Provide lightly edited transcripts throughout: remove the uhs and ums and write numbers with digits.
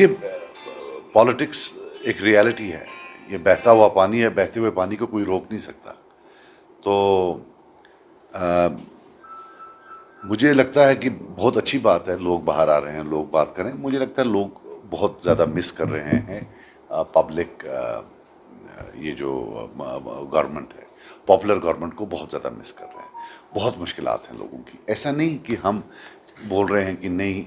देखिए, पॉलिटिक्स एक रियलिटी है। ये बहता हुआ पानी है, बहते हुए पानी को कोई रोक नहीं सकता। तो मुझे लगता है कि बहुत अच्छी बात है, लोग बाहर आ रहे हैं, लोग बात करें। मुझे लगता है लोग बहुत ज़्यादा मिस कर रहे हैं पब्लिक, ये जो गवर्नमेंट है, पॉपुलर गवर्नमेंट को बहुत ज़्यादा मिस कर रहे हैं। बहुत मुश्किलात हैं लोगों की। ऐसा नहीं कि हम बोल रहे हैं कि नहीं,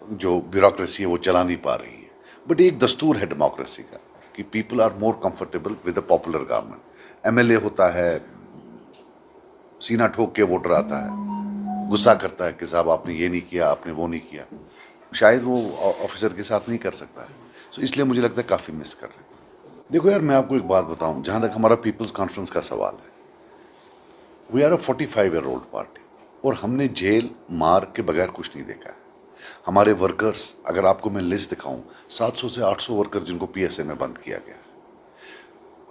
जो ब्यूरोक्रेसी है वो चला नहीं पा रही है, बट एक दस्तूर है डेमोक्रेसी का कि people are more comfortable with the popular government. MLA होता है, सीना ठोक के वोटर आता है, गुस्सा करता है कि साहब आपने ये नहीं किया, आपने वो नहीं किया। शायद वो ऑफिसर के साथ नहीं कर सकता है। तो इसलिए मुझे लगता है काफ़ी मिस कर रहे हैं। देखो यार, मैं आपको एक बात बताऊं, जहां तक हमारा पीपल्स कॉन्फ्रेंस का सवाल है, we are a 45-year-old party और हमने जेल मार के बगैर कुछ नहीं देखा है। हमारे वर्कर्स, अगर आपको मैं लिस्ट दिखाऊं, 700 से 800 वर्कर जिनको पीएसए में बंद किया गया,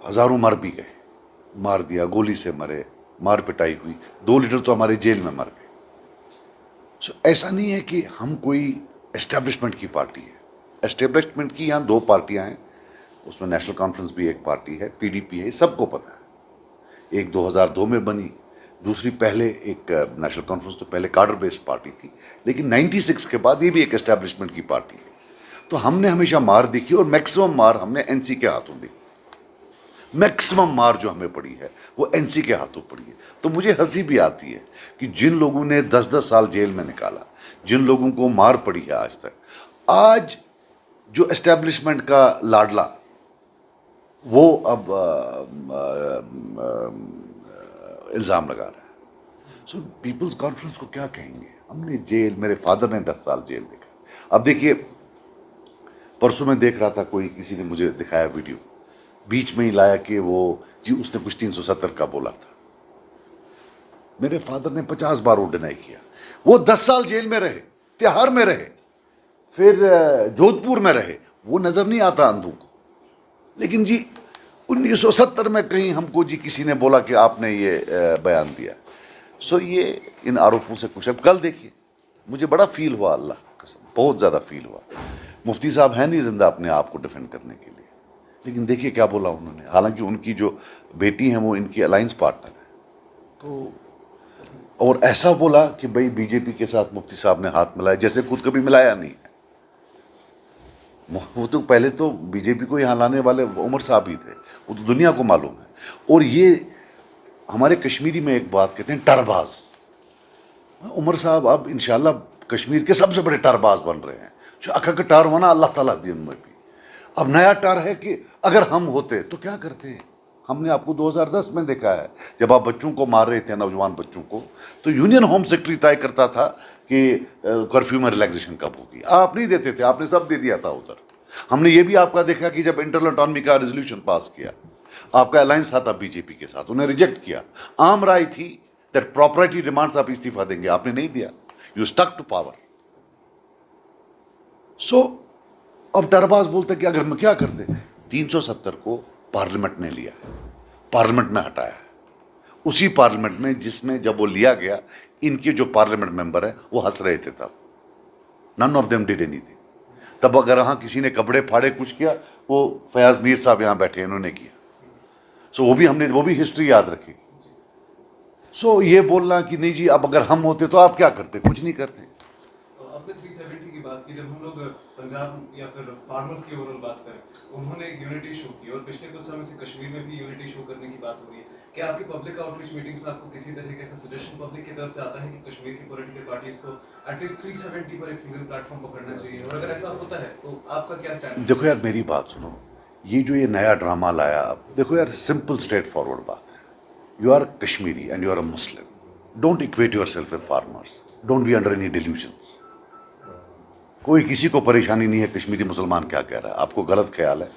हजारों मर भी गए, मार दिया, गोली से मरे, मार पिटाई हुई, 2 लीडर तो हमारे जेल में मर गए। सो ऐसा नहीं है कि हम कोई एस्टेब्लिशमेंट की पार्टी है। एस्टेब्लिशमेंट की यहाँ 2 पार्टियां हैं, उसमें नेशनल कॉन्फ्रेंस भी एक पार्टी है, पीडीपी है, सबको पता है। एक 2002 में बनी, दूसरी पहले, एक नेशनल कॉन्फ्रेंस तो पहले कार्डर बेस्ड पार्टी थी, लेकिन 96 के बाद ये भी एक एस्टेब्लिशमेंट की पार्टी थी। तो हमने हमेशा मार देखी और मैक्सिमम मार हमने एनसी के हाथों देखी। मैक्सिमम मार जो हमें पड़ी है वो एनसी के हाथों पड़ी है। तो मुझे हंसी भी आती है कि जिन लोगों ने 10-10 साल जेल में निकाला, जिन लोगों को मार पड़ी है आज तक, आज जो एस्टेब्लिशमेंट का लाडला वो अब इल्ज़ाम लगा रहा है। सो पीपल्स कॉन्फ्रेंस को क्या कहेंगे? हमने जेल, मेरे फादर ने 10 साल जेल देखा। अब देखिए, परसों में देख रहा था, कोई किसी ने मुझे दिखाया वीडियो, बीच में ही लाया कि वो जी उसने कुछ 370 का बोला था। मेरे फादर ने 50 बार वो डिनाई किया। वो 10 साल जेल में रहे, तिहाड़ में रहे, फिर जोधपुर में रहे, वो नजर नहीं आता अंधों को। लेकिन जी 1970 में कहीं हमको जी किसी ने बोला कि आपने ये बयान दिया। सो ये इन आरोपों से कुछ, अब कल देखिए, मुझे बड़ा फील हुआ, अल्लाह कसम बहुत ज़्यादा फील हुआ। मुफ्ती साहब हैं नहीं जिंदा अपने आप को डिफेंड करने के लिए, लेकिन देखिए क्या बोला उन्होंने। हालांकि उनकी जो बेटी है वो इनकी अलायंस पार्टनर है, तो और ऐसा बोला कि भाई बीजेपी के साथ मुफ्ती साहब ने हाथ मिलाया, जैसे खुद कभी मिलाया नहीं है। वो तो पहले तो बीजेपी को यहाँ लाने वाले उमर साहब ही थे, वो तो दुनिया को मालूम है। और ये हमारे कश्मीरी में एक बात कहते हैं, टरबाज। उमर साहब अब इंशाल्लाह कश्मीर के सबसे बड़े टरबाज बन रहे हैं। जो अखा का टार होना अल्लाह ताला दी उनमें भी। अब नया टार है कि अगर हम होते तो क्या करते हैं। हमने आपको 2010 में देखा है, जब आप बच्चों को मार रहे थे, नौजवान बच्चों को, तो यूनियन होम सेक्रेटरी तय करता था कि कर्फ्यू में रिलैक्सेशन कब होगी। आप नहीं देते थे, आपने सब दे दिया था उधर। हमने ये भी आपका देखा कि जब इंटरनल ऑटोनॉमी का रेजोल्यूशन पास किया, आपका अलायंस था बीजेपी के साथ, उन्हें रिजेक्ट किया। आम राय थी दैट प्रॉपर्टी डिमांड्स आप इस्तीफा देंगे, आपने नहीं दिया, यू स्टक टू पावर। सो अब टरबाज बोलते कि अगर हम क्या करते, 370 को पार्लियामेंट ने लिया है, पार्लियामेंट में हटाया है। उसी पार्लियामेंट में जिसमें जब वो लिया गया, इनके जो पार्लियामेंट मेंबर है वो हंस रहे थे तब, none of them did anything. तब अगर हाँ किसी ने कपड़े फाड़े कुछ किया, वो फयाज मीर साहब यहाँ बैठे, इन्होंने किया। सो वो भी हमने, वो भी हिस्ट्री याद रखेगी। सो ये बोलना कि नहीं जी अब अगर हम होते तो आप क्या करते, कुछ नहीं करते। आपने 370 की बात की, जब हम लोग पंजाब या फिर फार्मर्स की ओवरऑल बात करें, उन्होंने एक यूनिटी शो की और पिछले कुछ समय से कश्मीर में भी यूनिटी शो करने की बात हो रही है। क्या आपकी पब्लिक आउटरीच मीटिंग्स में आपको किसी तरह का ऐसा सजेशन पब्लिक की तरफ से आता है कि कश्मीर की पॉलिटिकल पार्टीज को एटलीस्ट 370 पर एक सिंगल प्लेटफॉर्म पकड़ना चाहिए, और अगर ऐसा होता है तो आपका क्या स्टैंड? देखो यार, मेरी बात सुनो, ये जो ये नया ड्रामा लाया, आप देखो यार, सिंपल स्ट्रेट फॉरवर्ड बात है। You are Kashmiri and you are a Muslim, don't equate yourself with farmers, don't be under any delusions. कोई किसी को परेशानी नहीं है कश्मीरी मुसलमान क्या कह रहा है, आपको गलत ख्याल है।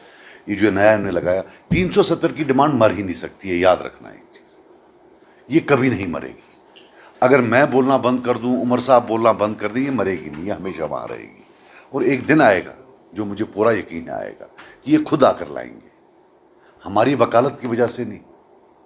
ये जो नया इन्होंने लगाया, 370 की डिमांड मर ही नहीं सकती है, याद रखना एक चीज़, ये कभी नहीं मरेगी। अगर मैं बोलना बंद कर दूं, उमर साहब बोलना बंद कर दें, ये मरेगी नहीं, ये हमेशा वहाँ रहेगी। और एक दिन आएगा जो मुझे पूरा यकीन आएगा कि ये खुद आकर लाएंगे, हमारी वकालत की वजह से नहीं,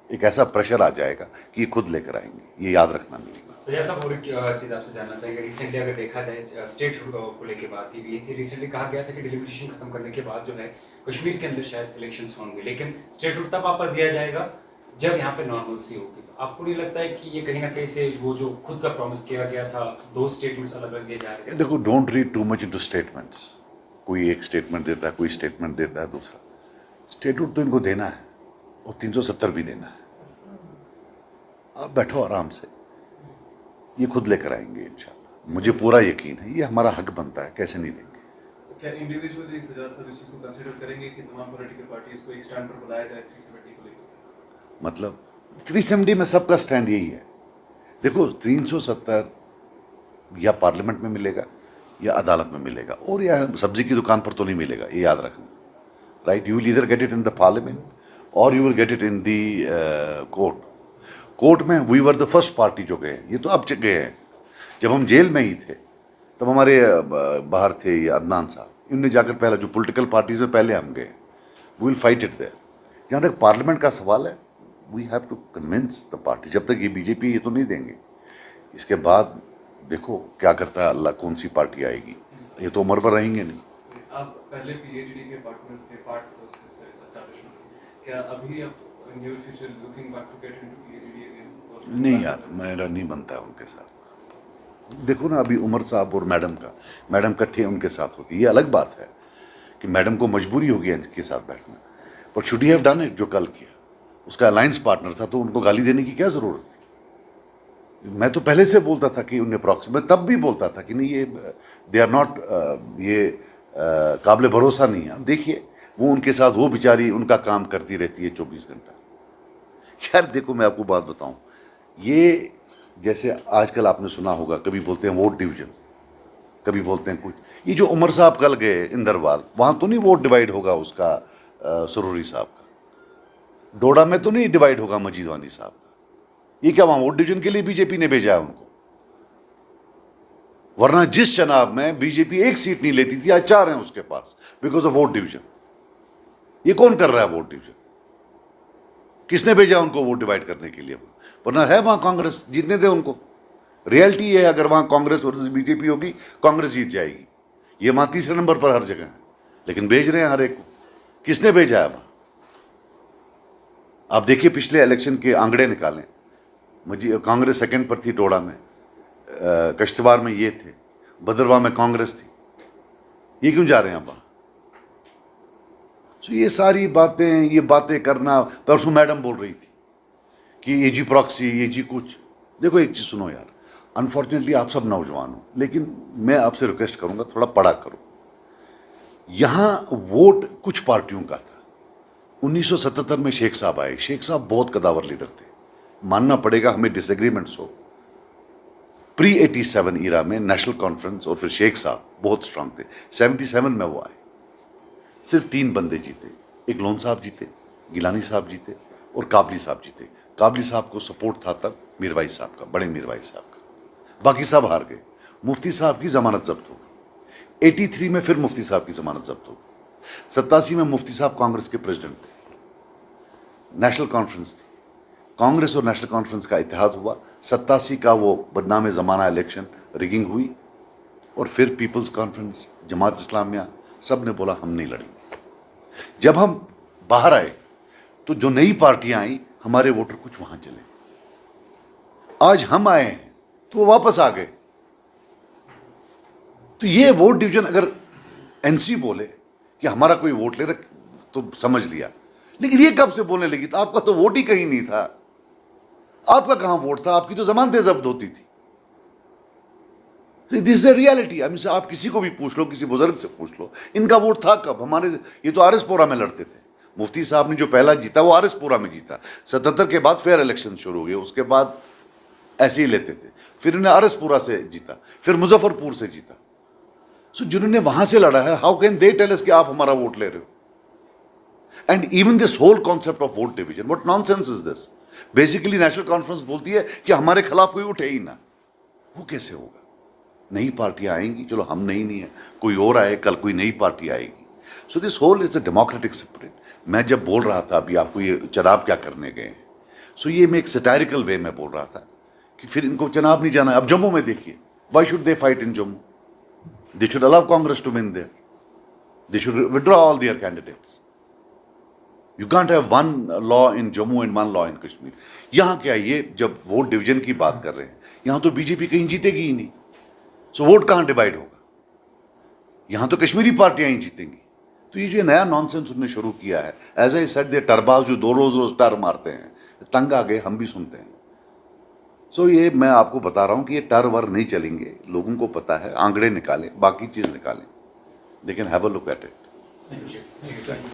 एक ऐसा प्रेशर आ जाएगा कि ये खुद लेकर आएंगे, ये याद रखना मेरी बात। सर ऐसा और एक चीज़ आपसे जानना चाहेंगे, रिसेंटली अगर देखा जाए स्टेट को लेके बात की गई थी, रिसेंटली कहा गया था कि डिलिमिटेशन खत्म करने के बाद जो है कश्मीर के अंदर शायद इलेक्शंस होंगे, लेकिन स्टेटहुड तब वापस दिया जाएगा जब यहाँ पे नॉर्मलसी होगी। तो आपको नहीं लगता है कि ये कहीं ना कहीं से वो जो खुद का प्रॉमिस किया गया था, दो स्टेटमेंट्स अलग अलग दिए जा रहे हैं? देखो, don't read too much into statements. कोई एक स्टेटमेंट देता है, कोई स्टेटमेंट देता है दूसरा। स्टेटहुड तो इनको देना है और 370 भी देना है। आप बैठो आराम से, ये खुद लेकर आएंगे इंशाल्लाह, मुझे पूरा यकीन है। ये हमारा हक बनता है, कैसे नहीं देंगे। क्या इंडिविजुअली सजाद साहब इस चीज को कंसीडर करेंगे कि तमाम पॉलिटिकल पार्टीज को एक स्टैंड पर बुलाया जाए 370 को लेकर? मतलब 370 में सबका स्टैंड यही है। देखो, 370 या पार्लियामेंट में मिलेगा या अदालत में मिलेगा, और या सब्जी की दुकान पर तो नहीं मिलेगा, ये याद रखना। Right, you will either get it in the parliament or you will get it in the court. Court में we were the first party जो गए, ये तो अब गए हैं। जब हम जेल में ही थे तब हमारे बाहर थे ये अदनान साहब, इनने जाकर पहले जो पॉलिटिकल पार्टीज में पहले हम गए। We will fight it there. जहाँ तक पार्लियामेंट का सवाल है, we have to convince the party. जब तक ये बीजेपी ये तो नहीं देंगे, इसके बाद देखो क्या करता है अल्लाह, कौन सी पार्टी आएगी। ये तो उम्र पर रहेंगे नहीं। आप पहले पीएचडी के पार्टनर थे, पार्ट एस्टैब्लिशमेंट। क्या अभी आप in your future looking back to get into PhD again? नहीं यार, मेरा नहीं बनता है उनके साथ। देखो ना, अभी उमर साहब और मैडम इकट्ठे उनके साथ होती है, ये अलग बात है कि मैडम को मजबूरी होगी इनके साथ बैठना। But should he have done it, जो कल किया। उसका अलायंस पार्टनर था, तो उनको गाली देने की क्या ज़रूरत थी। मैं तो पहले से बोलता था कि उन्हें प्रॉक्सी, मैं तब भी बोलता था कि नहीं, ये दे आर नॉट, ये काबिल भरोसा नहीं है। अब देखिए, वो उनके साथ, वो बेचारी उनका काम करती रहती है 24 घंटा। यार देखो, मैं आपको बात बताऊं, ये जैसे आजकल आपने सुना होगा, कभी बोलते हैं वोट डिवीजन, कभी बोलते हैं कुछ। ये जो उमर साहब कल गए इंदरवाल, वहाँ तो नहीं वोट डिवाइड होगा उसका सरूरी साहब का। डोडा में तो नहीं डिवाइड होगा मजीद वानी साहब का। ये क्या वहाँ वोट डिवीजन के लिए बीजेपी ने भेजा है उनको? वरना जिस चुनाव में बीजेपी एक सीट नहीं लेती थी, आज 4 हैं उसके पास, बिकॉज ऑफ वोट डिवीजन। ये कौन कर रहा है वोट डिवीजन? किसने भेजा उनको वोट डिवाइड करने के लिए? वरना है वहां कांग्रेस, जीतने दे उनको। रियलिटी है, अगर वहां कांग्रेस वर्सेस बीजेपी होगी, कांग्रेस जीत जाएगी। ये वहां तीसरे नंबर पर हर जगह है, लेकिन भेज रहे हैं हर एक को। किसने भेजा है वहां? आप देखिए, पिछले इलेक्शन के आंकड़े निकालें। कांग्रेस सेकंड पर थी टोडा में, कश्तवार में ये थे, भद्रवाह में कांग्रेस थी। ये क्यों जा रहे हैं वहां? तो ये सारी बातें, ये बातें करना। परसों मैडम बोल रही थी कि ये जी प्रॉक्सी, ये जी कुछ। देखो एक चीज़ सुनो यार, अनफॉर्चुनेटली आप सब नौजवान हो, लेकिन मैं आपसे रिक्वेस्ट करूंगा, थोड़ा पढ़ा करो। यहाँ वोट कुछ पार्टियों का था। 1977 में शेख साहब आए। शेख साहब बहुत कदावर लीडर थे, मानना पड़ेगा, हमें डिसएग्रीमेंट्स हो। प्री 87 ईरा में नेशनल कॉन्फ्रेंस और फिर शेख साहब बहुत स्ट्रांग थे। 77 में वो आए, सिर्फ 3 बंदे जीते। एक लोन साहब जीते, गिलानी साहब जीते और काबली साहब जीते। काबली साहब को सपोर्ट था तब मीरवाई साहब का, बड़े मीरवाई साहब का। बाकी सब हार गए। मुफ्ती साहब की जमानत जब्त हो गई। 83 में फिर मुफ्ती साहब की जमानत जब्त हो गई। 87 में मुफ्ती साहब कांग्रेस के प्रेसिडेंट थे। नेशनल कॉन्फ्रेंस थी, कांग्रेस और नेशनल कॉन्फ्रेंस का इत्तेहाद हुआ। 87 का वो बदनाम ज़माना इलेक्शन, रिगिंग हुई, और फिर पीपल्स कॉन्फ्रेंस, जमात इस्लामिया, सब ने बोला हम नहीं लड़ेंगे। जब हम बाहर आए तो जो नई पार्टियां आई, हमारे वोटर कुछ वहां चले। आज हम आए हैं तो वो वापस आ गए। तो ये वोट डिवीजन, अगर एनसी बोले कि हमारा कोई वोट ले रहा तो समझ लिया, लेकिन ये कब से बोलने लगी? तो आपका तो वोट ही कहीं नहीं था। आपका कहां वोट था? आपकी तो जमानतें जब्त होती थी। This is a reality. आप किसी को भी पूछ लो, किसी बुजुर्ग से पूछ लो, इनका वोट था कब? हमारे ये तो आरएसपुरा में लड़ते थे। मुफ्ती साहब ने जो पहला जीता वो आरएसपुरा में जीता। 77 के बाद फेयर इलेक्शन शुरू हो गए, उसके बाद ऐसे ही लेते थे। फिर इन्हें आरएसपुरा से जीता, फिर मुजफ्फरपुर से जीता। सो जिन्होंने वहां से लड़ा है, how can they tell us कि आप हमारा वोट ले रहे हो? And even this whole concept of vote division, what nonsense is this? Basically National Conference बोलती है कि हमारे खिलाफ कोई उठे ही ना। वो कैसे होगा? नई पार्टियां आएंगी, चलो हम नहीं है, कोई और आए, कल कोई नई पार्टी आएगी। So this whole is a democratic spirit. मैं जब बोल रहा था अभी आपको ये चुनाव क्या करने गए हैं, सो ये मैं एक सटायरिकल वे में बोल रहा था कि फिर इनको चुनाव नहीं जाना है। अब जम्मू में देखिए, why should they fight in Jammu? They should allow Congress to win there, they should withdraw all their candidates. You can't have one law in Jammu and one law in Kashmir. यहाँ क्या, ये जब वोट डिवीजन की बात कर रहे हैं, यहाँ तो बीजेपी कहीं जीतेगी ही नहीं, सो वोट कहाँ डिवाइड होगा? यहाँ तो कश्मीरी पार्टियां ही जीतेंगी। तो ये जो नया नॉनसेंस उन्होंने शुरू किया है, एज आई सेड, दे टरबाज जो दो रोज टर मारते हैं, तंग आ गए, हम भी सुनते हैं। सो ये मैं आपको बता रहा हूँ कि ये टर वर नहीं चलेंगे, लोगों को पता है, आंकड़े निकालें, बाकी चीज़ निकालें, they can have a look at it.